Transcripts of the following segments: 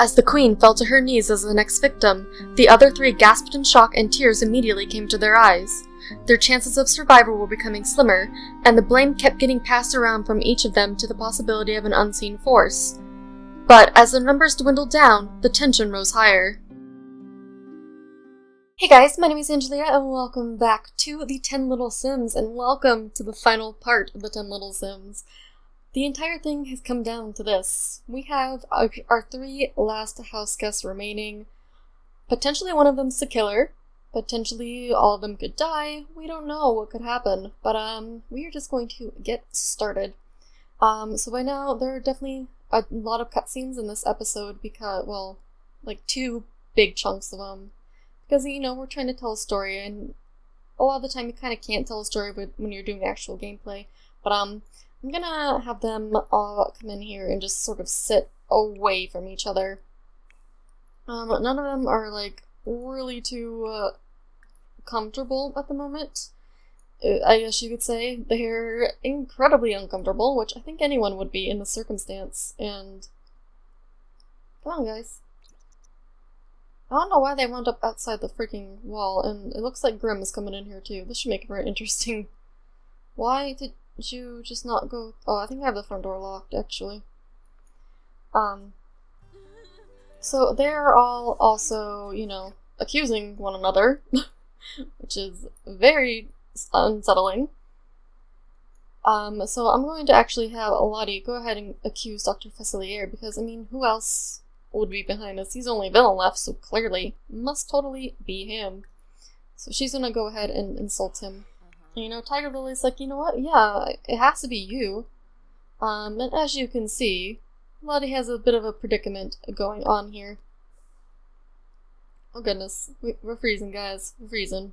As the queen fell to her knees as the next victim, the other three gasped in shock and tears immediately came to their eyes. Their chances of survival were becoming slimmer, and the blame kept getting passed around from each of them to the possibility of an unseen force. But as the numbers dwindled down, the tension rose higher. Hey guys, my name is Angelia, and welcome back to the 10 Little Sims, and welcome to the final part of the 10 Little Sims. The entire thing has come down to this. We have our three last house guests remaining. Potentially one of them's the killer. Potentially all of them could die. We don't know what could happen. But we are just going to get started. So by now there are definitely a lot of cutscenes in this episode because, well, like 2 big chunks of them. Because, you know, we're trying to tell a story, and a lot of the time you kind of can't tell a story when you're doing actual gameplay. But I'm gonna have them all come in here and just sort of sit away from each other. None of them are, like, really too comfortable at the moment. I guess you could say they're incredibly uncomfortable, which I think anyone would be in the circumstance, and come on, guys. I don't know why they wound up outside the freaking wall, and it looks like Grimm is coming in here too. This should make it very interesting. Why did you just not go? Oh, I think I have the front door locked, actually. So they're all also, you know, accusing one another, which is very unsettling. So I'm going to actually have Lottie go ahead and accuse Dr. Facilier, because, I mean, who else would be behind us? He's the only villain left, so clearly must totally be him. So she's gonna go ahead and insult him. And, you know, Tiger Lily's like, you know what? Yeah, it has to be you. And as you can see, Lottie has a bit of a predicament going on here. Oh goodness, we're freezing, guys. We're freezing.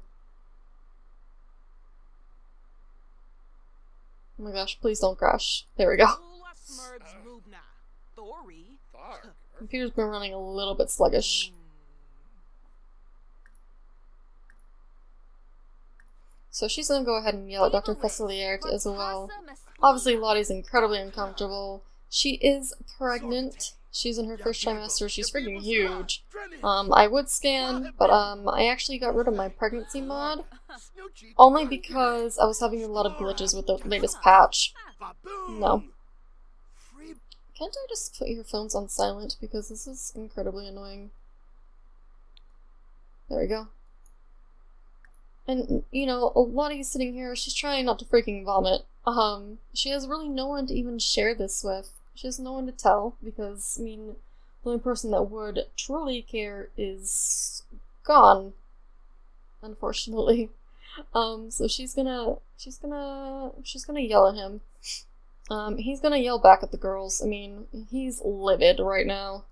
Oh my gosh, please don't crash. There we go. Computer's been running a little bit sluggish. So she's gonna go ahead and yell at Dr. Facilier as well. Obviously, Lottie's incredibly uncomfortable. She is pregnant. She's in her first trimester. She's freaking huge. I would scan, but I actually got rid of my pregnancy mod. Only because I was having a lot of glitches with the latest patch. No. Can't I just put your phones on silent, because this is incredibly annoying. There we go. And, you know, Lottie's sitting here, she's trying not to freaking vomit. She has really no one to even share this with. She has no one to tell, because, I mean, the only person that would truly care is gone. Unfortunately. So she's gonna yell at him. He's gonna yell back at the girls. I mean, he's livid right now.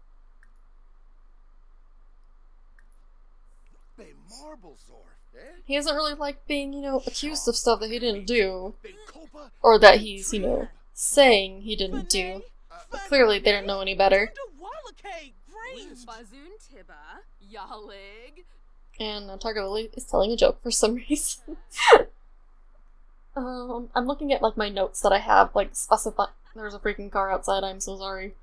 He doesn't really like being, you know, accused of stuff that he didn't do. Or that he's, you know, saying he didn't do. But clearly they don't know any better. And Target Lily is telling a joke for some reason. I'm looking at, like, my notes that I have, like, specify— there's a freaking car outside, I'm so sorry.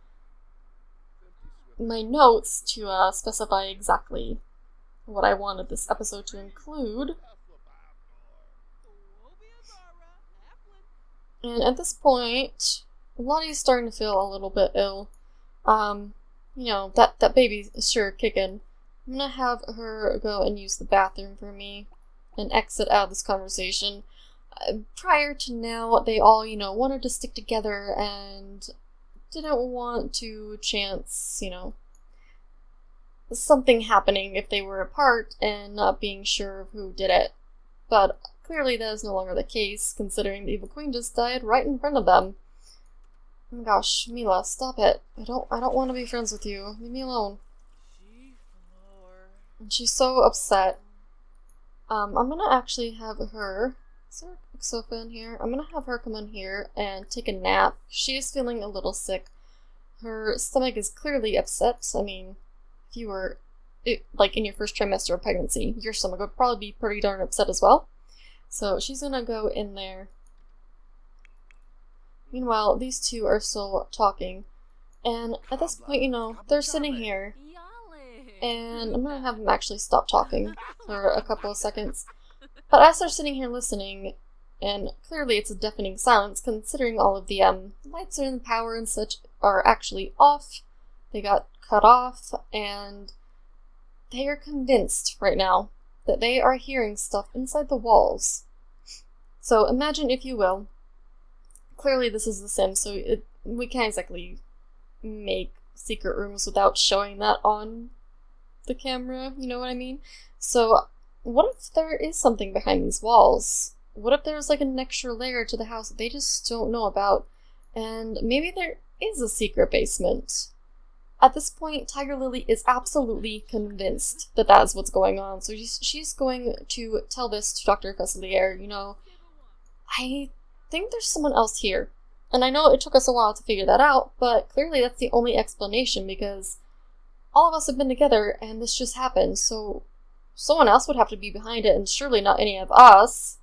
My notes to, specify exactly what I wanted this episode to include. And at this point, Lottie's starting to feel a little bit ill. You know, that baby is sure kicking. I'm gonna have her go and use the bathroom for me and exit out of this conversation. Prior to now, they all, you know, wanted to stick together and didn't want to chance, you know, something happening if they were apart and not being sure of who did it. But clearly that is no longer the case, considering the evil queen just died right in front of them. Oh my gosh, Mila, stop it. I don't want to be friends with you. Leave me alone. And she's so upset. I'm gonna actually have her— is there a sofa in here? I'm gonna have her come in here and take a nap. She is feeling a little sick. Her stomach is clearly upset. I mean, if you were, like, in your first trimester of pregnancy, your stomach would probably be pretty darn upset as well. So she's gonna go in there. Meanwhile, these two are still talking. And at this point, you know, they're sitting here, and I'm gonna have them actually stop talking for a couple of seconds. But as they're sitting here listening, and clearly it's a deafening silence considering all of the lights and power and such are actually off, they got cut off, and they are convinced right now that they are hearing stuff inside the walls. So imagine, if you will, clearly this is The Sims, so we can't exactly make secret rooms without showing that on the camera, you know what I mean? So what if there is something behind these walls? What if there's like an extra layer to the house that they just don't know about? And maybe there is a secret basement. At this point, Tiger Lily is absolutely convinced that that's what's going on, so she's going to tell this to Dr. Fesselier. You know, I think there's someone else here. And I know it took us a while to figure that out, but clearly that's the only explanation, because all of us have been together and this just happened, so someone else would have to be behind it, and surely not any of us.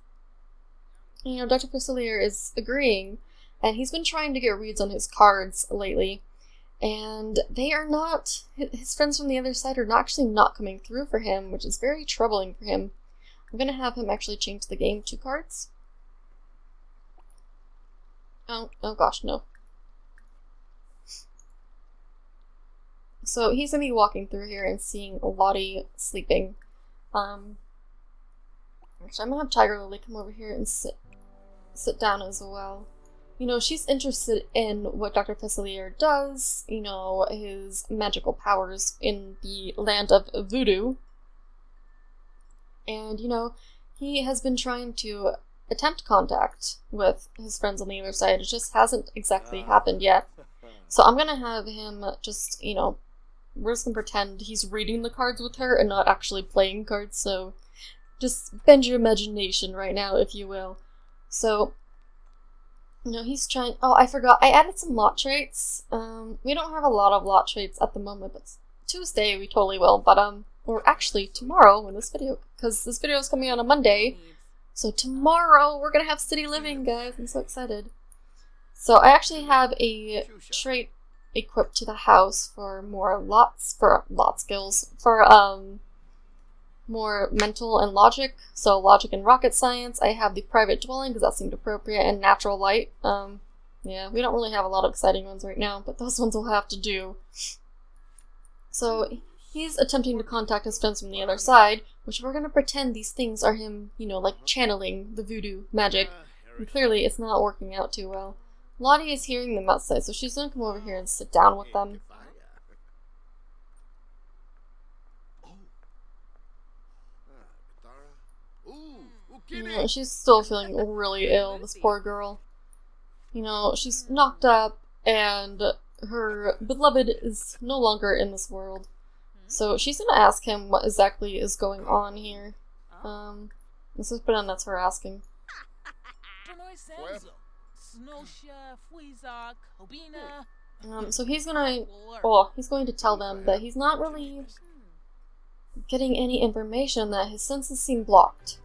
You know, Dr. Fesselier is agreeing, and he's been trying to get reads on his cards lately, and they are not, his friends from the other side are actually not coming through for him, which is very troubling for him. I'm gonna have him actually change the game to cards. Oh gosh, no. So he's gonna be walking through here and seeing Lottie sleeping. Actually, I'm gonna have Tiger Lily come over here and sit down as well. You know, she's interested in what Dr. Fesselier does, you know, his magical powers in the land of voodoo. And, you know, he has been trying to attempt contact with his friends on the other side. It just hasn't exactly happened yet. So I'm gonna have him just, you know, we're just gonna pretend he's reading the cards with her and not actually playing cards, so just bend your imagination right now, if you will. So, you know, he's trying— oh, I forgot, I added some lot traits. We don't have a lot of lot traits at the moment, but Tuesday we totally will, but, or actually tomorrow when this video, because this video is coming on a Monday, so tomorrow we're gonna have city living, guys. I'm so excited. So I actually have a trait equipped to the house for more lot skills, for more mental and logic. So logic and rocket science. I have the private dwelling because that seemed appropriate, and natural light. Yeah, we don't really have a lot of exciting ones right now, but those ones will have to do. So he's attempting to contact his friends from the other side, which we're gonna pretend these things are him, you know, like channeling the voodoo magic. And clearly it's not working out too well. Lottie is hearing them outside, so she's gonna come over here and sit down with them. You know, she's still feeling really ill, this poor girl. You know, she's knocked up, and her beloved is no longer in this world. So she's gonna ask him what exactly is going on here. Let's just pretend that's her asking. So he's going to tell them that he's not really getting any information, that his senses seem blocked.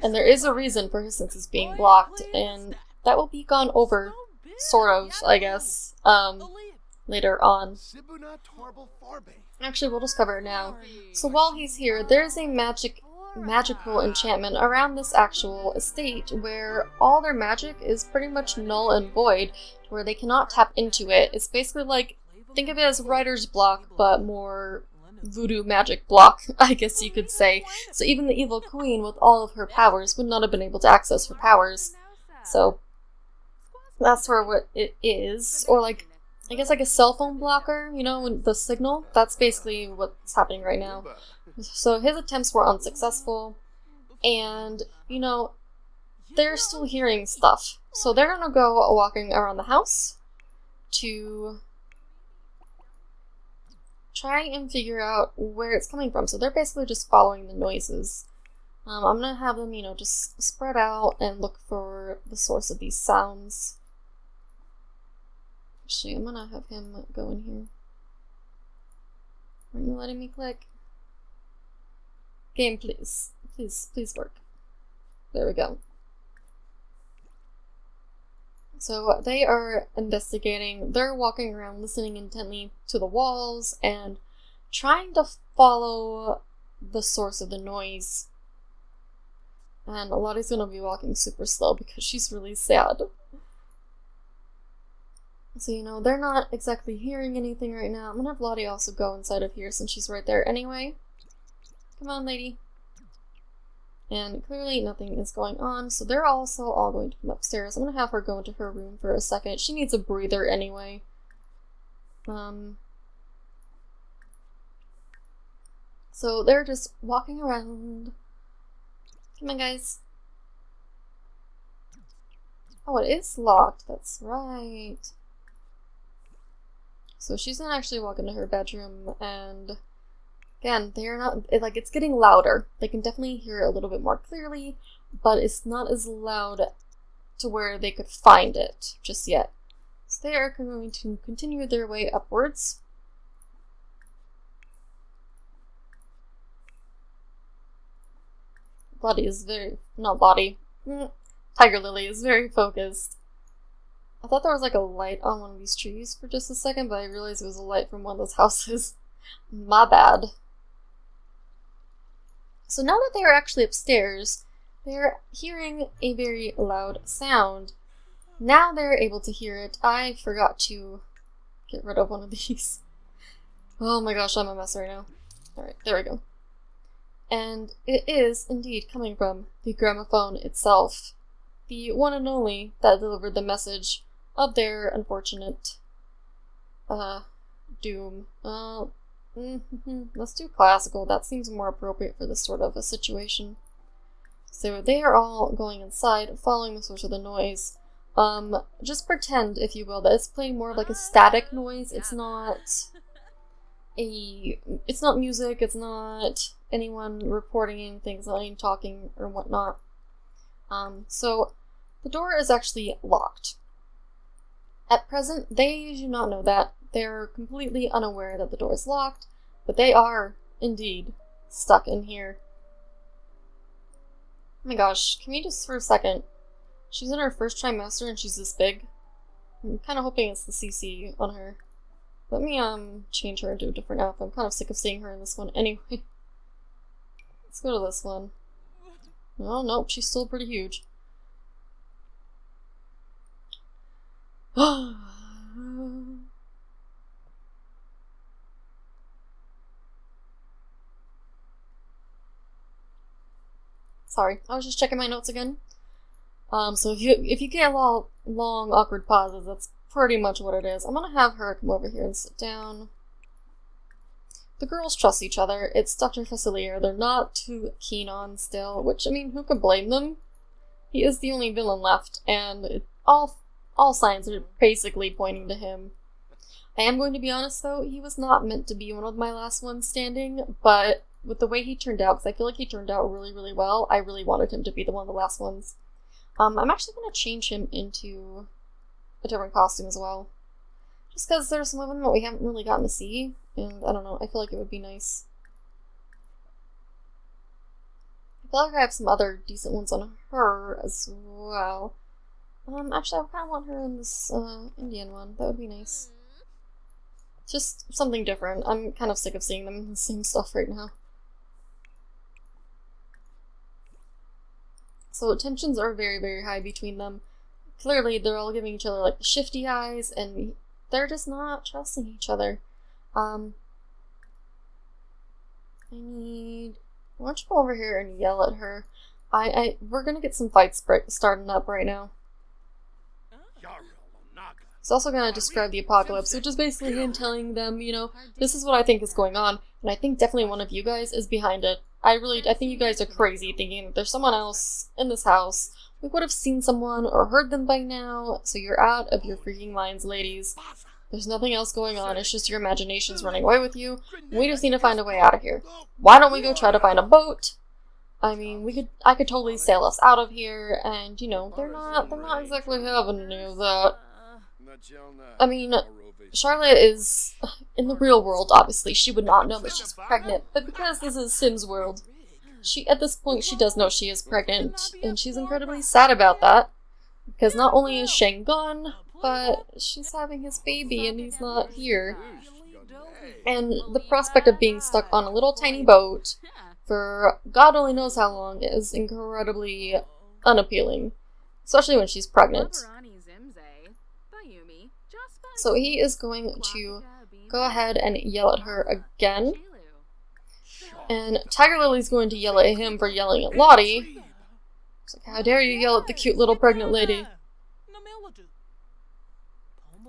And there is a reason for his senses being blocked, and that will be gone over, sort of, I guess, later on. Actually, we'll just cover it now. So while he's here, there's a magical enchantment around this actual estate where all their magic is pretty much null and void, where they cannot tap into it. It's basically like, think of it as writer's block, but more voodoo magic block, I guess you could say. So even the evil queen with all of her powers would not have been able to access her powers. So that's for what it is. Or like, I guess like a cell phone blocker, you know, the signal? That's basically what's happening right now. So his attempts were unsuccessful, and, you know, they're still hearing stuff. So they're gonna go walking around the house to try and figure out where it's coming from. So they're basically just following the noises. I'm gonna have them, you know, just spread out and look for the source of these sounds. Actually, I'm gonna have him go in here. Aren't you letting me click? Game, please. Please work. There we go. So they are investigating. They're walking around listening intently to the walls and trying to follow the source of the noise. And Lottie's gonna be walking super slow because she's really sad. So, you know, they're not exactly hearing anything right now. I'm gonna have Lottie also go inside of here since she's right there anyway. Come on, lady. And clearly nothing is going on, so they're also all going to come upstairs. I'm gonna have her go into her room for a second. She needs a breather anyway. So they're just walking around. Come on, guys. Oh, it is locked. That's right. So she's gonna actually walk into her bedroom, and again, they are not, it's getting louder. They can definitely hear it a little bit more clearly, but it's not as loud to where they could find it just yet. So they are going to continue their way upwards. Tiger Lily is very focused. I thought there was like a light on one of these trees for just a second, but I realized it was a light from one of those houses. My bad. So now that they are actually upstairs, they're hearing a very loud sound. Now they're able to hear it. I forgot to get rid of one of these. Oh my gosh, I'm a mess right now. Alright, there we go. And it is indeed coming from the gramophone itself. The one and only that delivered the message of their unfortunate doom. Let's do classical. That seems more appropriate for this sort of a situation. So they are all going inside, following the source of the noise. Just pretend, if you will, that it's playing more of like a static noise. It's not music, it's not anyone reporting anything, it's not anyone talking or whatnot. So the door is actually locked. At present, they do not know that. They're completely unaware that the door is locked, but they are, indeed, stuck in here. Oh my gosh, can we just for a second? She's in her first trimester and she's this big. I'm kind of hoping it's the CC on her. Let me, change her into a different outfit. I'm kind of sick of seeing her in this one anyway. Let's go to this one. Oh, nope, she's still pretty huge. Sorry, I was just checking my notes again. So if you get a lot long, awkward pauses, that's pretty much what it is. I'm gonna have her come over here and sit down. The girls trust each other. It's Dr. Facilier. They're not too keen on still, which, I mean, who could blame them? He is the only villain left, and all signs are basically pointing to him. I am going to be honest, though, he was not meant to be one of my last ones standing, but with the way he turned out, because I feel like he turned out really, really well, I really wanted him to be one of the last ones. I'm actually going to change him into a different costume as well. Just because there's some of them that we haven't really gotten to see, and I don't know, I feel like it would be nice. I feel like I have some other decent ones on her as well. Actually, I kind of want her in this Indian one. That would be nice. Just something different. I'm kind of sick of seeing them in the same stuff right now. So tensions are very, very high between them. Clearly, they're all giving each other like shifty eyes, and they're just not trusting each other. Why don't you go over here and yell at her? We're gonna get some fights starting up right now. It's also gonna describe the apocalypse, which is basically him telling them, you know, this is what I think is going on, and I think definitely one of you guys is behind it. I think you guys are crazy thinking that there's someone else in this house. We would have seen someone or heard them by now, so you're out of your freaking minds, ladies. There's nothing else going on, it's just your imagination's running away with you. We just need to find a way out of here. Why don't we go try to find a boat? I mean, I could totally sail us out of here, and, you know, they're not exactly having any of that. I mean, Charlotte is, in the real world, obviously, she would not know that she's pregnant, but because this is Sims world, at this point, she does know she is pregnant, and she's incredibly sad about that. Because not only is Shang gone, but she's having his baby and he's not here. And the prospect of being stuck on a little tiny boat for God only knows how long is incredibly unappealing. Especially when she's pregnant. So he is going to go ahead and yell at her again. And Tiger Lily's going to yell at him for yelling at Lottie. It's like, how dare you yell at the cute little pregnant lady?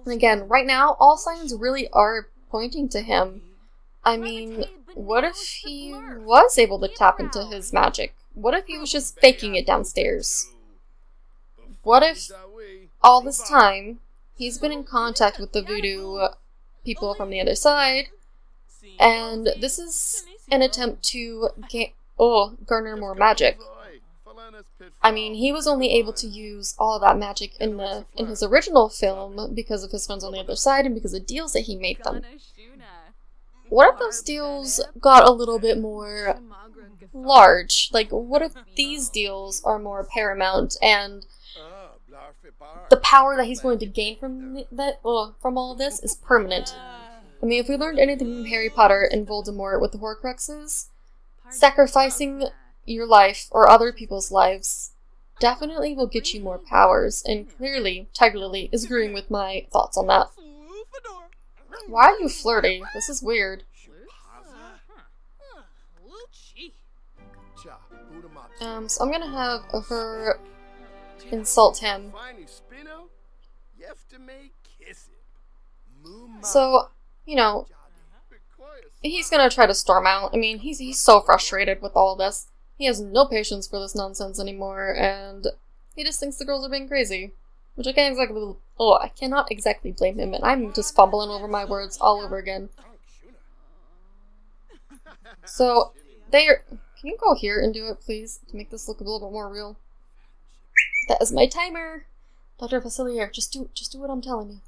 And again, right now, all signs really are pointing to him. I mean, what if he was able to tap into his magic? What if he was just faking it downstairs? What if all this time he's been in contact with the voodoo people from the other side, and this is an attempt to garner more magic? I mean, he was only able to use all of that magic in his original film because of his friends on the other side and because of deals that he made them. What if those deals got a little bit more large? Like, what if these deals are more paramount and the power that he's going to gain from all of this is permanent? I mean, if we learned anything from Harry Potter and Voldemort with the Horcruxes, sacrificing your life or other people's lives definitely will get you more powers, and clearly Tiger Lily is agreeing with my thoughts on that. Why are you flirty? This is weird. So I'm gonna have her insult him. So, you know, he's gonna try to storm out. I mean, he's so frustrated with all this. He has no patience for this nonsense anymore, and he just thinks the girls are being crazy. Which I cannot exactly blame him, and I'm just fumbling over my words all over again. So, can you go here and do it, please, to make this look a little bit more real? That is my timer! Dr. Facilier, just do what I'm telling you.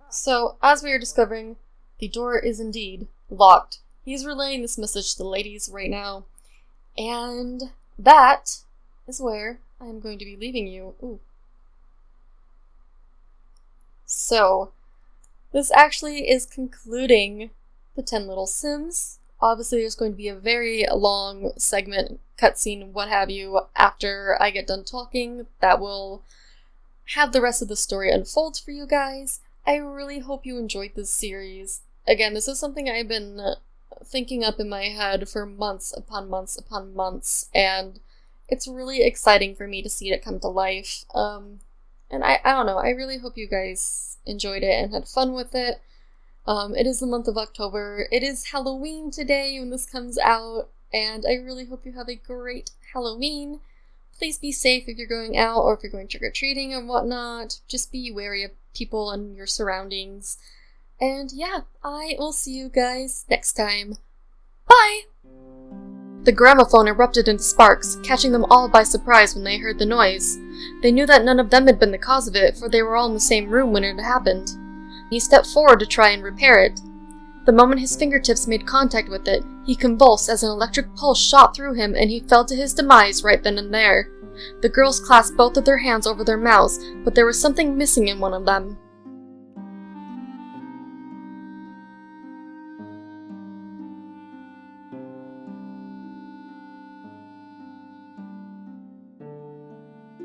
So, as we are discovering, the door is indeed locked. He's relaying this message to the ladies right now. And that is where I am going to be leaving you. Ooh. So, this actually is concluding the 10 Little Sims. Obviously, there's going to be a very long segment, cutscene, what have you, after I get done talking that will have the rest of the story unfold for you guys. I really hope you enjoyed this series. Again, this is something I've been thinking up in my head for months upon months upon months, and it's really exciting for me to see it come to life. And I don't know, I really hope you guys enjoyed it and had fun with it. It is the month of October. It is Halloween today when this comes out, and I really hope you have a great Halloween. Please be safe if you're going out or if you're going trick-or-treating and whatnot. Just be wary of people and your surroundings. And yeah, I will see you guys next time. Bye! The gramophone erupted into sparks, catching them all by surprise when they heard the noise. They knew that none of them had been the cause of it, for they were all in the same room when it happened. He stepped forward to try and repair it. The moment his fingertips made contact with it, he convulsed as an electric pulse shot through him and he fell to his demise right then and there. The girls clasped both of their hands over their mouths, but there was something missing in one of them.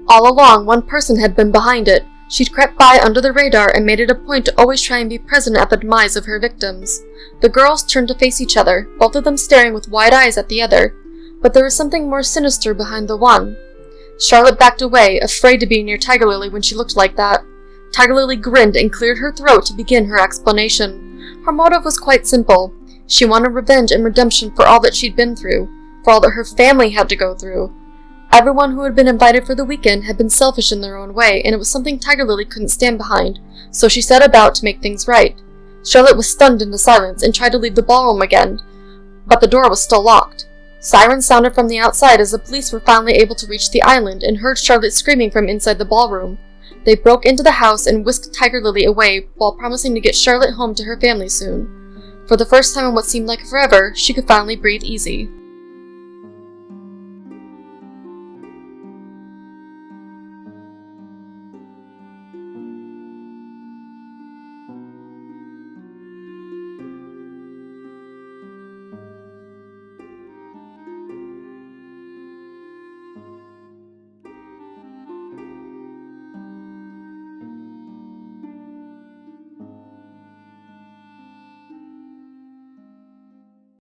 All along, one person had been behind it. She'd crept by under the radar and made it a point to always try and be present at the demise of her victims. The girls turned to face each other, both of them staring with wide eyes at the other. But there was something more sinister behind the one. Charlotte backed away, afraid to be near Tiger Lily when she looked like that. Tiger Lily grinned and cleared her throat to begin her explanation. Her motive was quite simple. She wanted revenge and redemption for all that she'd been through, for all that her family had to go through. Everyone who had been invited for the weekend had been selfish in their own way, and it was something Tiger Lily couldn't stand behind, so she set about to make things right. Charlotte was stunned into silence and tried to leave the ballroom again, but the door was still locked. Sirens sounded from the outside as the police were finally able to reach the island and heard Charlotte screaming from inside the ballroom. They broke into the house and whisked Tiger Lily away while promising to get Charlotte home to her family soon. For the first time in what seemed like forever, she could finally breathe easy.